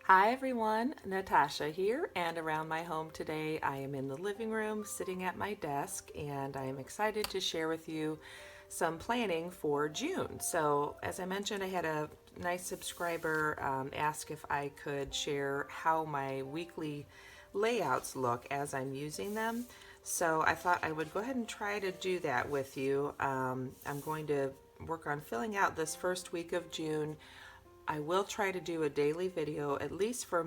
Hi everyone, Natasha here, and around my home today I am in the living room sitting at my desk, and I am excited to share with you some planning for June. So as I mentioned, I had a nice subscriber ask if I could share how my weekly layouts look as I'm using them. So I thought I would go ahead and try to do that with you. I'm going to work on filling out this first week of June. I will try to do a daily video at least for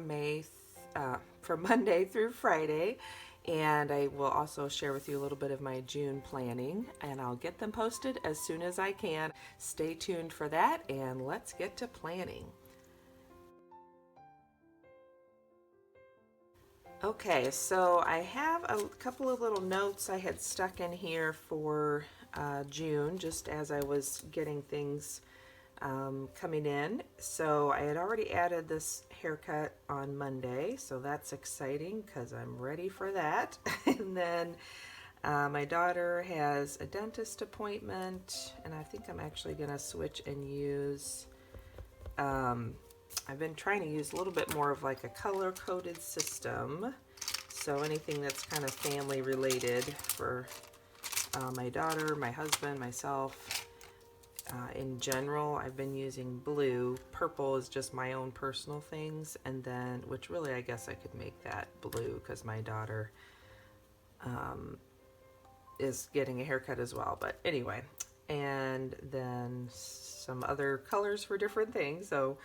for Monday through Friday, and I will also share with you a little bit of my June planning, and I'll get them posted as soon as I can. Stay tuned for that, and let's get to planning. Okay, so I have a couple of little notes I had stuck in here for June, just as I was getting things coming in. So I had already added this haircut on Monday, so that's exciting because I'm ready for that. And then my daughter has a dentist appointment, and I think I'm actually going to switch and use I've been trying to use a little bit more of like a color-coded system, so anything that's kind of family related for my daughter, my husband, myself. In general, I've been using blue. Purple is just my own personal things, and then, which really I guess I could make that blue because my daughter is getting a haircut as well. But anyway, and then some other colors for different things. So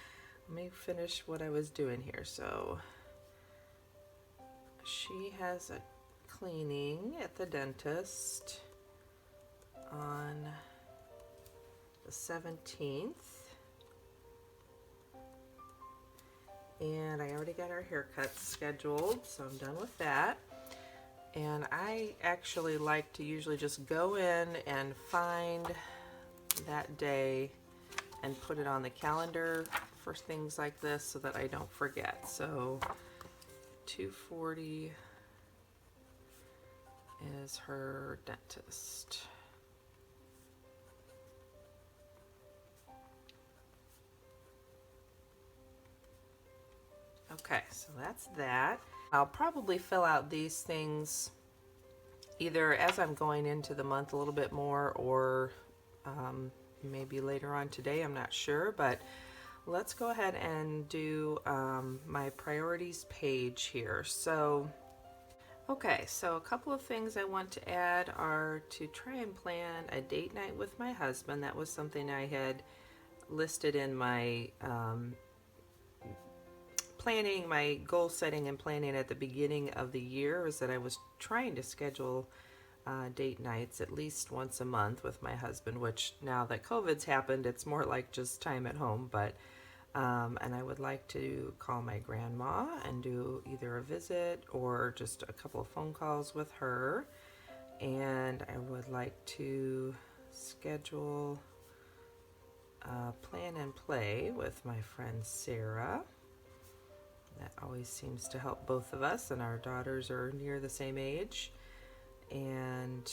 let me finish what I was doing here. So she has a cleaning at the dentist on the 17th, and I already got our haircuts scheduled, so I'm done with that. And I actually like to usually just go in and find that day and put it on the calendar for things like this so that I don't forget. So 2:40 is her dentist. Okay, so that's that. I'll probably fill out these things either as I'm going into the month a little bit more, or maybe later on today, I'm not sure, but let's go ahead and do my priorities page here. So, okay, so a couple of things I want to add are to try and plan a date night with my husband. That was something I had listed in my planning, my goal setting and planning at the beginning of the year, is that I was trying to schedule date nights at least once a month with my husband, which now that COVID's happened, it's more like just time at home. But and I would like to call my grandma and do either a visit or just a couple of phone calls with her. And I would like to schedule plan and play with my friend Sarah. That always seems to help both of us, and our daughters are near the same age. And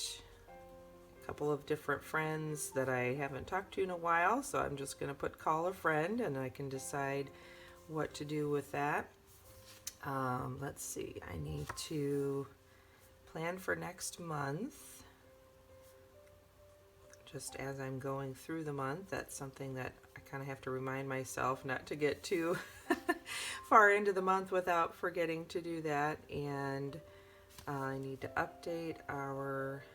a couple of different friends that I haven't talked to in a while, so I'm just going to put call a friend, and I can decide what to do with that. Let's see, I need to plan for next month. Just as I'm going through the month, that's something that I kind of have to remind myself not to get too far into the month without forgetting to do that. And I need to update our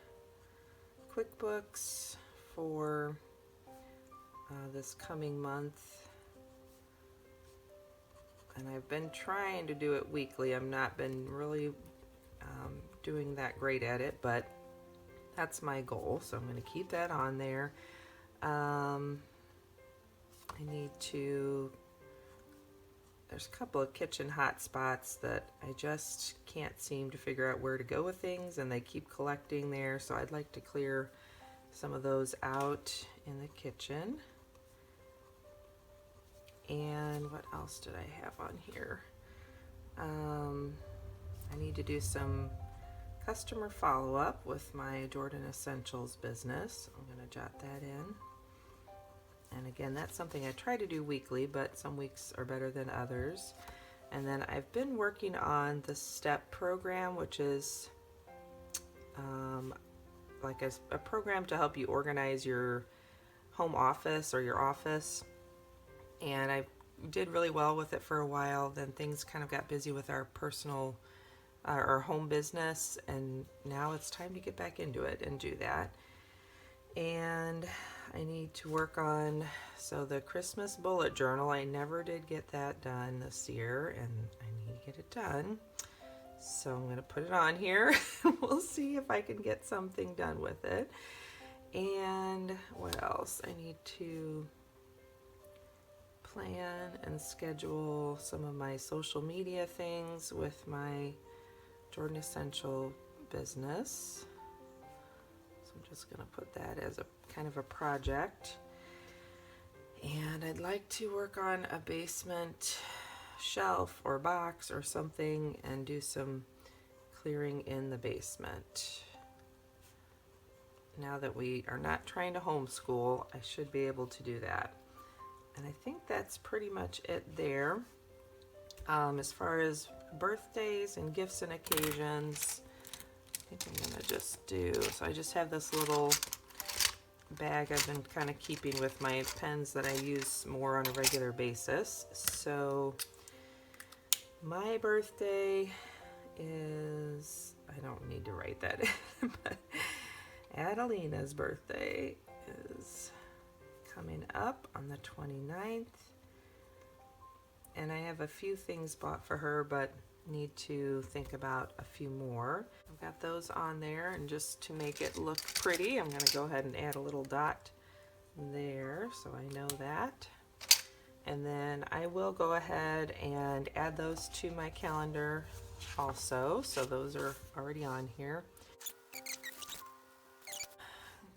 QuickBooks for this coming month. And I've been trying to do it weekly. I've not been really doing that great at it, but that's my goal, so I'm going to keep that on there. I need to, there's a couple of kitchen hot spots that I just can't seem to figure out where to go with things, and they keep collecting there, so I'd like to clear some of those out in the kitchen. And what else did I have on here? I need to do some customer follow-up with my Jordan Essentials business. I'm going to jot that in. And again, that's something I try to do weekly, but some weeks are better than others. And then I've been working on the STEP program, which is like a program to help you organize your home office or your office. And I did really well with it for a while. Then things kind of got busy with our personal, our home business, and now it's time to get back into it and do that. And I need to work on, so the Christmas bullet journal, I never did get that done this year, and I need to get it done. So I'm going to put it on here. We'll see if I can get something done with it. And what else? I need to plan and schedule some of my social media things with my Jordan Essential business. So I'm just going to put that as a kind of a project. And I'd like to work on a basement shelf or box or something and do some clearing in the basement. Now that we are not trying to homeschool, I should be able to do that. And I think that's pretty much it there. As far as birthdays and gifts and occasions, I think I'm gonna just do, so I just have this little bag I've been kind of keeping with my pens that I use more on a regular basis. So my birthday is, I don't need to write that in, but Adelina's birthday is coming up on the 29th. And I have a few things bought for her, but need to think about a few more. I've got those on there, and just to make it look pretty, I'm going to go ahead and add a little dot there so I know that. And then I will go ahead and add those to my calendar also, so those are already on here. I'm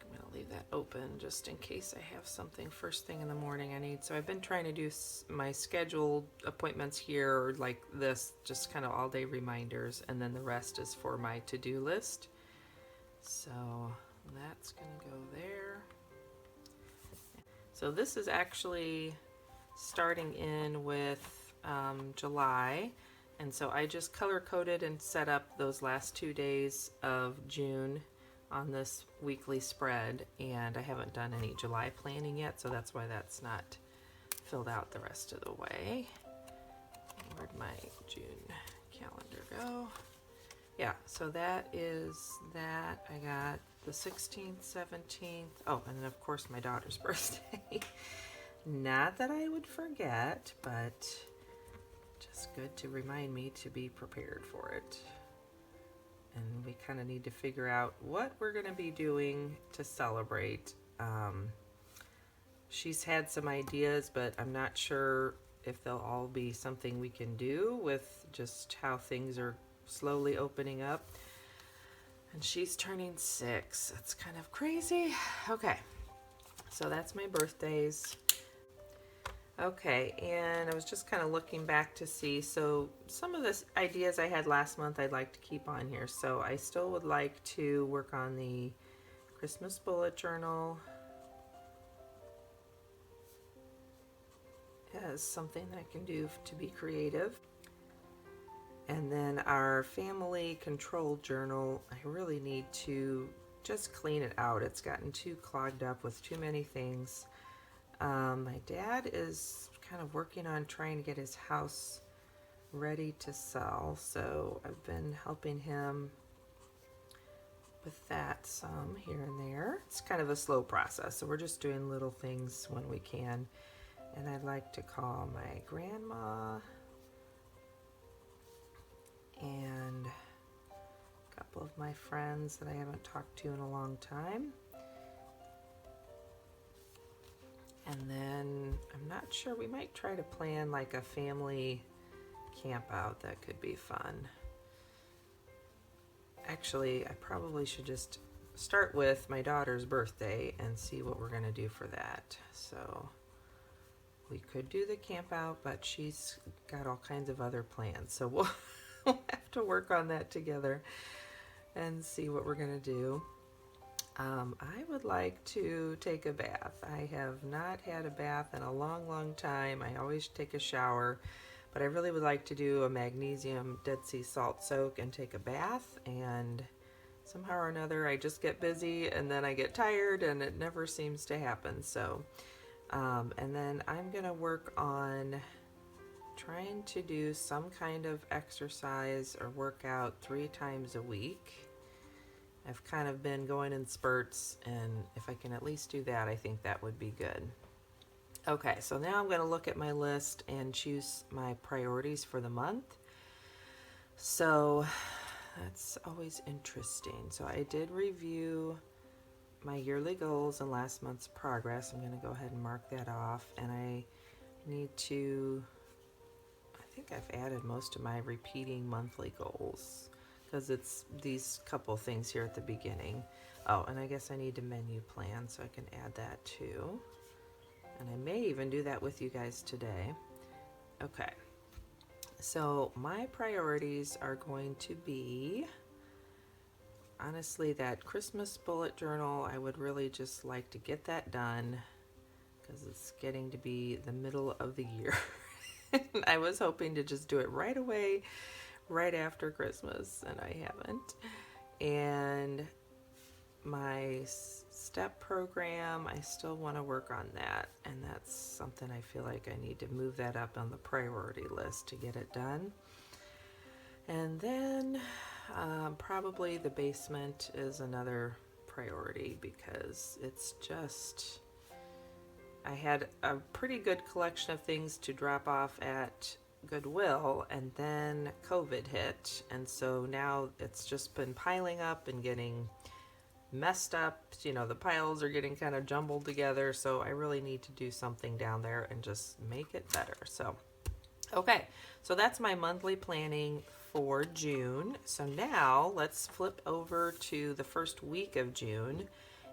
going to leave that open just in case I have something first thing in the morning I need. So I've been trying to do my scheduled appointments here like this, just kind of all day reminders, and then the rest is for my to-do list. So that's going to go there. So this is actually starting in with July, and so I just color coded and set up those last 2 days of June on this weekly spread, and I haven't done any July planning yet, so that's why that's not filled out the rest of the way. Where'd my June calendar go? Yeah, so that is that. I got the 16th, 17th, oh, and then of course my daughter's birthday. Not that I would forget, but just good to remind me to be prepared for it. And we kind of need to figure out what we're going to be doing to celebrate. She's had some ideas, but I'm not sure if they'll all be something we can do with just how things are slowly opening up. And she's turning 6. That's kind of crazy. Okay, so that's my birthdays. Okay, and I was just kind of looking back to see, so some of the ideas I had last month I'd like to keep on here. So I still would like to work on the Christmas bullet journal as something that I can do to be creative. And then our family control journal, I really need to just clean it out. It's gotten too clogged up with too many things. My dad is kind of working on trying to get his house ready to sell, so I've been helping him with that some here and there. It's kind of a slow process, so we're just doing little things when we can. And I'd like to call my grandma and a couple of my friends that I haven't talked to in a long time. And then I'm not sure, we might try to plan like a family camp out. That could be fun. Actually, I probably should just start with my daughter's birthday and see what we're going to do for that. So we could do the camp out, but she's got all kinds of other plans. So we'll have to work on that together and see what we're going to do. I would like to take a bath. I have not had a bath in a long, long time. I always take a shower, but I really would like to do a magnesium Dead Sea salt soak and take a bath, and somehow or another I just get busy and then I get tired and it never seems to happen. So and then I'm gonna work on trying to do some kind of exercise or workout 3 times a week. I've kind of been going in spurts, and if I can at least do that, I think that would be good. Okay, so now I'm going to look at my list and choose my priorities for the month. So that's always interesting. So I did review my yearly goals and last month's progress. I'm going to go ahead and mark that off, and I need to, I think I've added most of my repeating monthly goals, because it's these couple things here at the beginning. Oh, and I guess I need to menu plan, so I can add that too. And I may even do that with you guys today. Okay, so my priorities are going to be, honestly, that Christmas bullet journal. I would really just like to get that done, because it's getting to be the middle of the year. I was hoping to just do it right away, right after Christmas, and I haven't. And my step program, I still want to work on that, and that's something I feel like I need to move that up on the priority list to get it done. And then probably the basement is another priority, because it's just, I had a pretty good collection of things to drop off at Goodwill, and then COVID hit, and so now it's just been piling up and getting messed up. You know, the piles are getting kind of jumbled together, so I really need to do something down there and just make it better. So okay, so that's my monthly planning for June. So now let's flip over to the first week of June,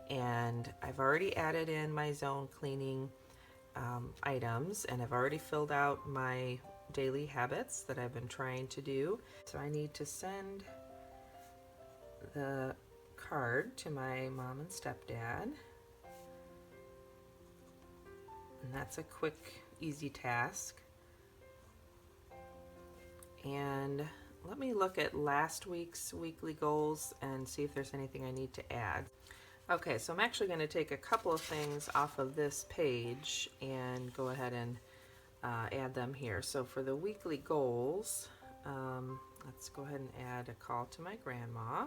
and I've already added in my zone cleaning items, and I've already filled out my daily habits that I've been trying to do. So I need to send the card to my mom and stepdad, and that's a quick, easy task. And let me look at last week's weekly goals and see if there's anything I need to add. Okay, so I'm actually going to take a couple of things off of this page and go ahead and add them here. So for the weekly goals, let's go ahead and add a call to my grandma,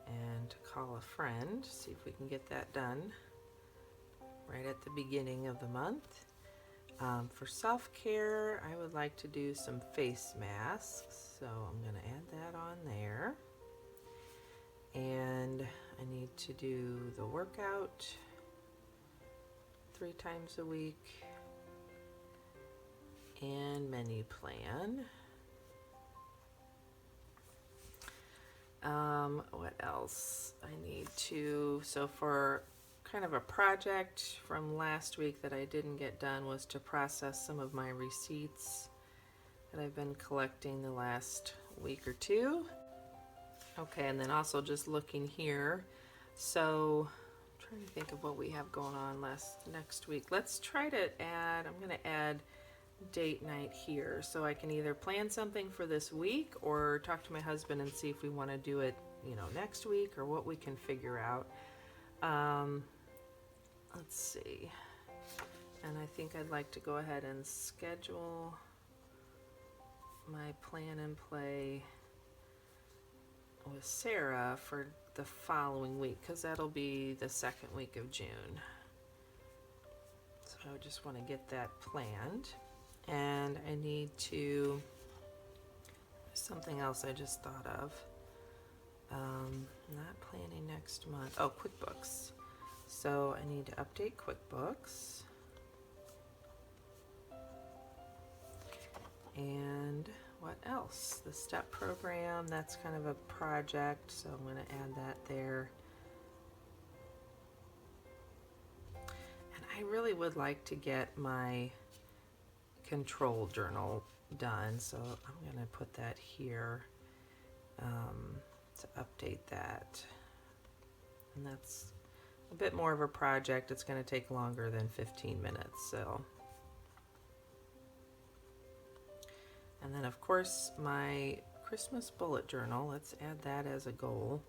and to call a friend, see if we can get that done right at the beginning of the month. For self-care, I would like to do some face masks, so I'm going to add that on there. And I need to do the workout 3 times a week, and menu plan. What else I need to, so for kind of a project from last week that I didn't get done was to process some of my receipts that I've been collecting the last week or two. Okay, and then also just looking here, so I'm trying to think of what we have going on next week. Let's try to add, I'm going to add date night here, so I can either plan something for this week or talk to my husband and see if we want to do it, you know, next week, or what we can figure out. Let's see, and I think I'd like to go ahead and schedule my plan and play with Sarah for the following week, because that'll be the second week of June. So I just want to get that planned. And I need to, something else I just thought of, not planning next month, oh, QuickBooks. So I need to update QuickBooks. And what else? The STEP program, that's kind of a project, so I'm going to add that there. And I really would like to get my control journal done, so I'm going to put that here to update that. And that's a bit more of a project. It's going to take longer than 15 minutes, so And then of course my Christmas bullet journal, let's add that as a goal.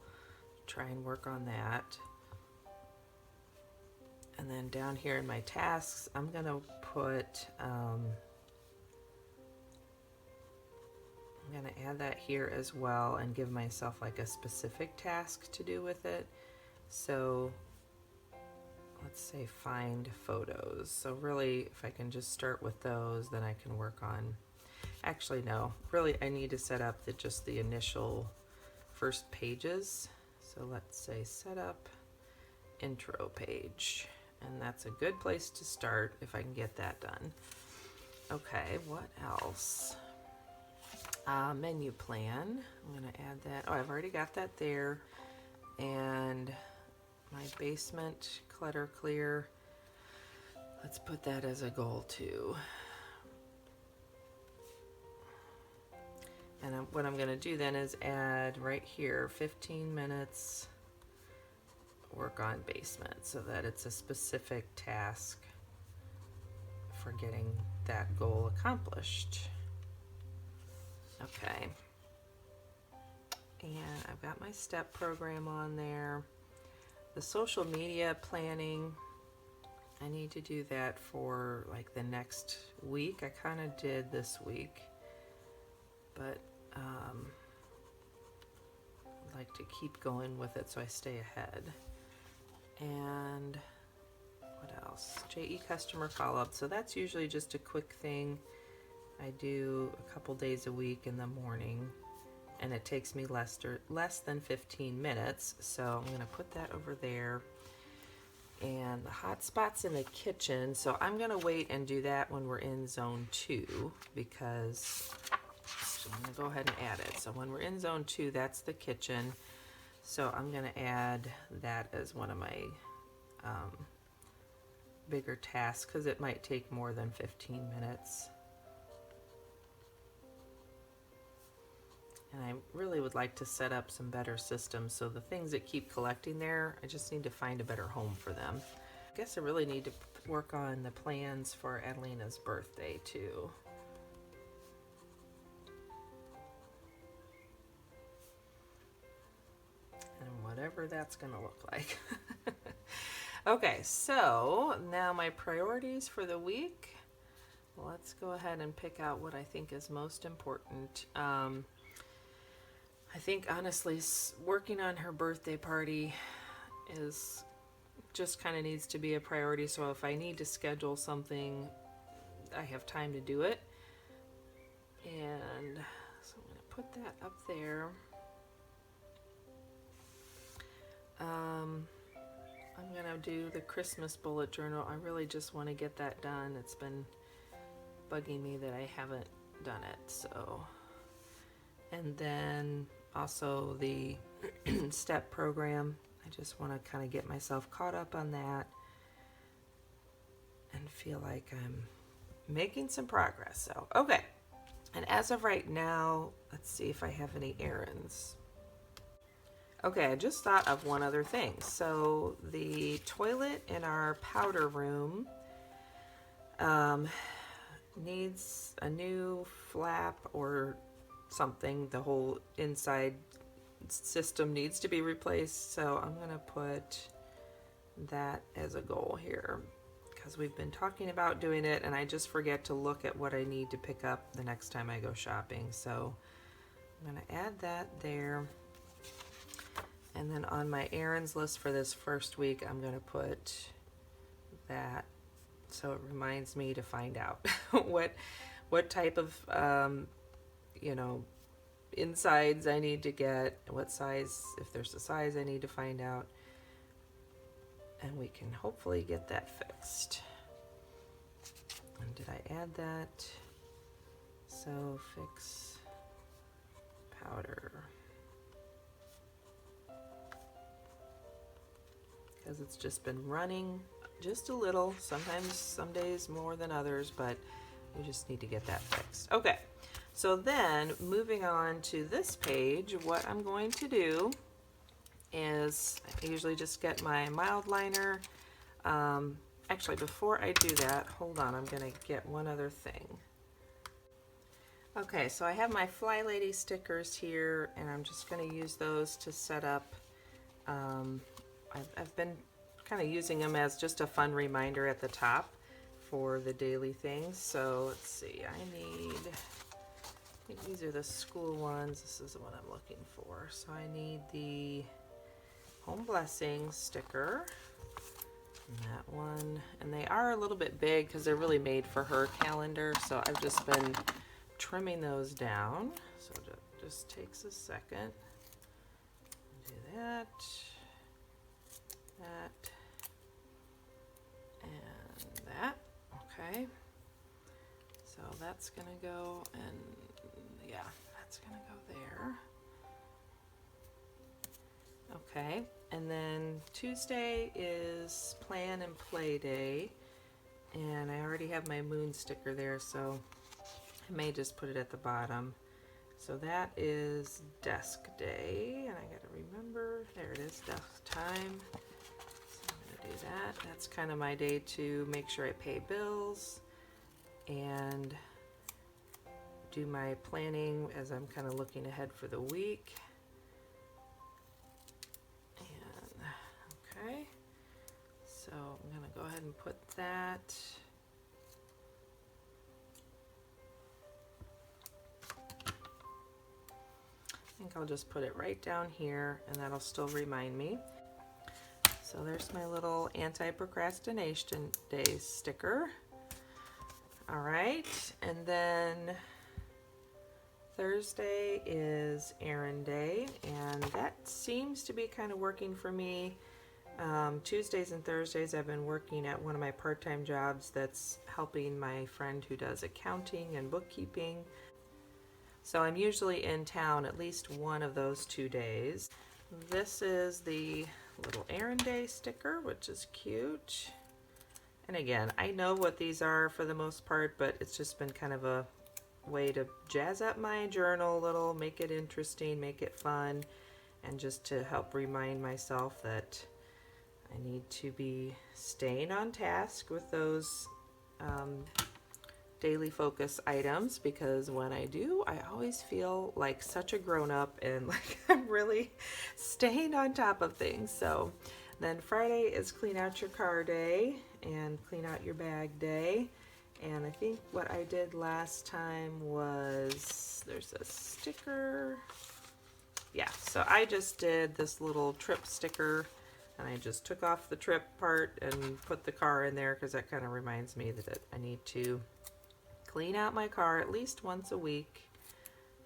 Try and work on that. And then down here in my tasks, I'm gonna put, I'm gonna add that here as well and give myself like a specific task to do with it. So let's say find photos. So really, if I can just start with those, then I can work on, actually no, really I need to set up just the initial first pages. So let's say set up intro page. And that's a good place to start if I can get that done. Okay, what else? Menu plan. I'm gonna add that. Oh, I've already got that there. And my basement clutter clear. Let's put that as a goal too. And what I'm gonna do then is add right here 15 minutes work on basement so that it's a specific task for getting that goal accomplished. Okay. And I've got my step program on there. The social media planning, I need to do that for like the next week. I kind of did this week, but I'd like to keep going with it so I stay ahead. And what else? JE customer follow-up. So that's usually just a quick thing I do a couple days a week in the morning, and it takes me less than 15 minutes. So I'm going to put that over there. And the hot spots in the kitchen. So I'm going to wait and do that when we're in zone 2, because I'm going to go ahead and add it. So when we're in zone 2, that's the kitchen. So I'm going to add that as one of my bigger tasks, because it might take more than 15 minutes. And I really would like to set up some better systems, so the things that keep collecting there, I just need to find a better home for them. I guess I really need to work on the plans for Adelina's birthday too. Whatever that's gonna look like. Okay, so now my priorities for the week. Let's go ahead and pick out what I think is most important. I think honestly, working on her birthday party is just kind of needs to be a priority. So if I need to schedule something, I have time to do it. And so I'm gonna put that up there. I'm gonna do the Christmas bullet journal. I really just want to get that done. It's been bugging me that I haven't done it. So, and then also the step program. I just want to kind of get myself caught up on that and feel like I'm making some progress. So, okay. And as of right now, let's see if I have any errands. Okay, I just thought of one other thing. So the toilet in our powder room needs a new flap or something. The whole inside system needs to be replaced. So I'm gonna put that as a goal here, because we've been talking about doing it and I just forget to look at what I need to pick up the next time I go shopping. So I'm gonna add that there. And then on my errands list for this first week, I'm going to put that so it reminds me to find out what type of, insides I need to get, what size, if there's a size I need to find out. And we can hopefully get that fixed. And did I add that? So fix powder. Because it's just been running just a little, sometimes some days more than others, but we just need to get that fixed. Okay, so then moving on to this page, what I'm going to do is I usually just get my mild liner. Actually, before I do that, hold on, I'm going to get one other thing. Okay, so I have my Fly Lady stickers here, and I'm just going to use those to set up. I've been kind of using them as just a fun reminder at the top for the daily things. So let's see, I think these are the school ones. This is the one I'm looking for. So I need the Home Blessings sticker, and that one. And they are a little bit big because they're really made for her calendar. So I've just been trimming those down. So it just takes a second. Do that, and that. Okay. So that's gonna go, and yeah, that's gonna go there. Okay, and then Tuesday is Plan and Play Day, and I already have my moon sticker there, so I may just put it at the bottom. So that is Desk Day, and I gotta remember, there it is, desk time. So I'm gonna do that. That's kind of my day to make sure I pay bills and do my planning as I'm kind of looking ahead for the week. And okay, so I'm gonna go ahead and put that. I think I'll just put it right down here, and that'll still remind me. So there's my little anti-procrastination day sticker. All right, and then Thursday is errand day, and that seems to be kind of working for me. Tuesdays and Thursdays I've been working at one of my part-time jobs that's helping my friend who does accounting and bookkeeping. So I'm usually in town at least one of those 2 days. This is the little errand day sticker, which is cute. And again, I know what these are for the most part, but it's just been kind of a way to jazz up my journal a little, make it interesting, make it fun, and just to help remind myself that I need to be staying on task with those daily focus items, because when I do, I always feel like such a grown-up and like I'm really staying on top of things. So then Friday is clean out your car day and clean out your bag day. And I think what I did last time was, there's a sticker. Yeah, so I just did this little trip sticker, and I just took off the trip part and put the car in there because that kind of reminds me that I need to clean out my car at least once a week.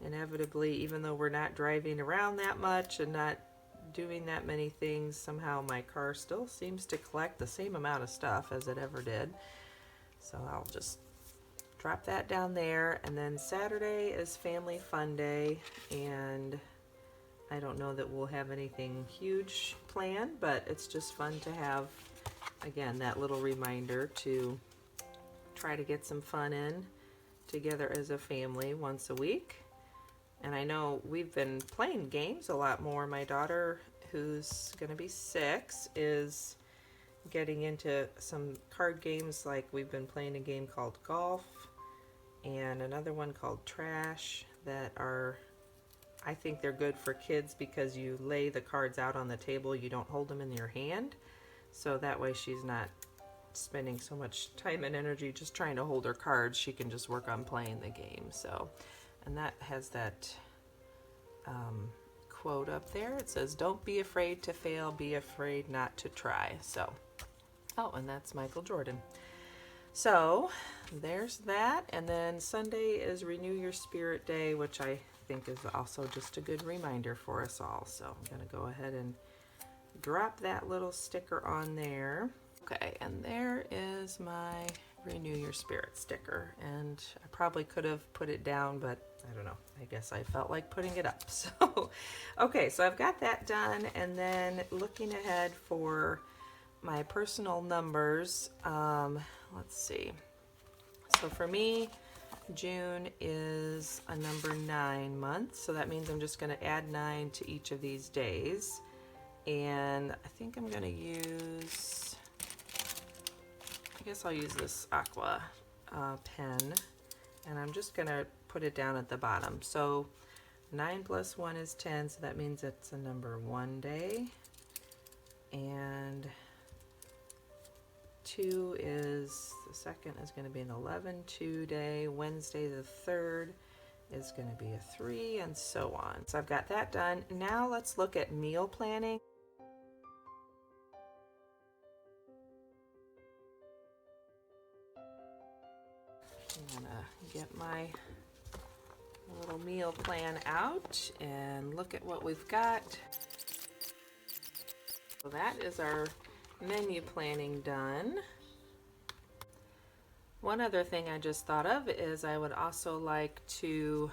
Inevitably, even though we're not driving around that much and not doing that many things, somehow my car still seems to collect the same amount of stuff as it ever did. So I'll just drop that down there. And then Saturday is Family Fun Day, and I don't know that we'll have anything huge planned, but it's just fun to have, again, that little reminder to try to get some fun in together as a family once a week. And I know we've been playing games a lot more. My daughter, who's going to be 6, is getting into some card games. Like we've been playing a game called Golf and another one called Trash that are, I think they're good for kids because you lay the cards out on the table, you don't hold them in your hand. So that way she's not spending so much time and energy just trying to hold her cards. She can just work on playing the game. So, and that has that quote up there. It says, "Don't be afraid to fail, be afraid not to try." So, oh, and that's Michael Jordan. So there's that. And then Sunday is Renew Your Spirit Day, which I think is also just a good reminder for us all. So I'm going to go ahead and drop that little sticker on there. Okay, and there is my Renew Your Spirit sticker, and I probably could have put it down, but I don't know, I guess I felt like putting it up. So okay, so I've got that done, and then looking ahead for my personal numbers, let's see. So for me, June is a number 9 month, so that means I'm just going to add 9 to each of these days. And I think I'm going to use, I guess I'll use this aqua pen, and I'm just going to put it down at the bottom. So 9 plus 1 is 10, so that means it's a number 1 day, and 2 is, the second is going to be an 11, 2 day. Wednesday the 3rd is going to be a 3, and so on. So I've got that done. Now let's look at meal planning. I'm gonna get my little meal plan out and look at what we've got. So that is our menu planning done. One other thing I just thought of is I would also like to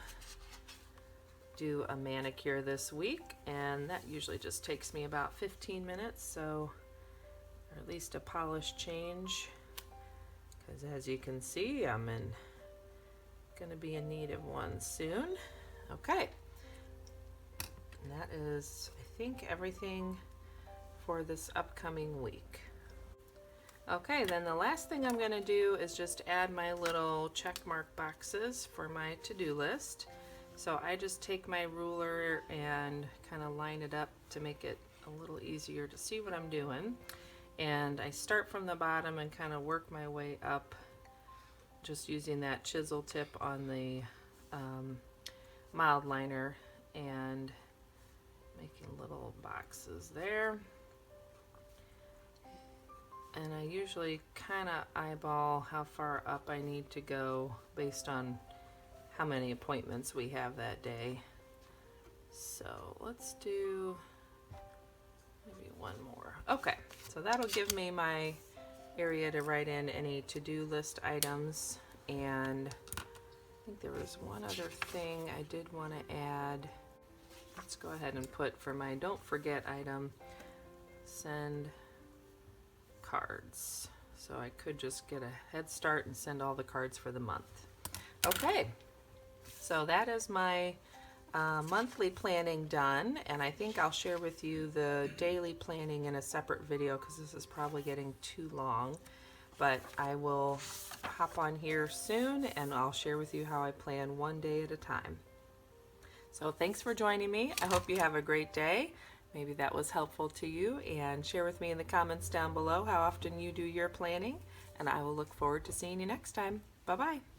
do a manicure this week, and that usually just takes me about 15 minutes, so, or at least a polish change, because as you can see, I'm gonna be in need of one soon. Okay, and that is, I think, everything for this upcoming week. Okay, then the last thing I'm gonna do is just add my little check mark boxes for my to-do list. So I just take my ruler and kind of line it up to make it a little easier to see what I'm doing. And I start from the bottom and kind of work my way up, just using that chisel tip on the mild liner and making little boxes there. And I usually kind of eyeball how far up I need to go based on how many appointments we have that day. So let's do maybe one more. Okay, so that'll give me my area to write in any to-do list items. And I think there was one other thing I did want to add. Let's go ahead and put for my don't forget item, send cards. So I could just get a head start and send all the cards for the month. Okay, so that is my monthly planning done, and I think I'll share with you the daily planning in a separate video because this is probably getting too long, but I will hop on here soon and I'll share with you how I plan one day at a time. So thanks for joining me. I hope you have a great day. Maybe that was helpful to you, and share with me in the comments down below how often you do your planning, and I will look forward to seeing you next time. Bye-bye.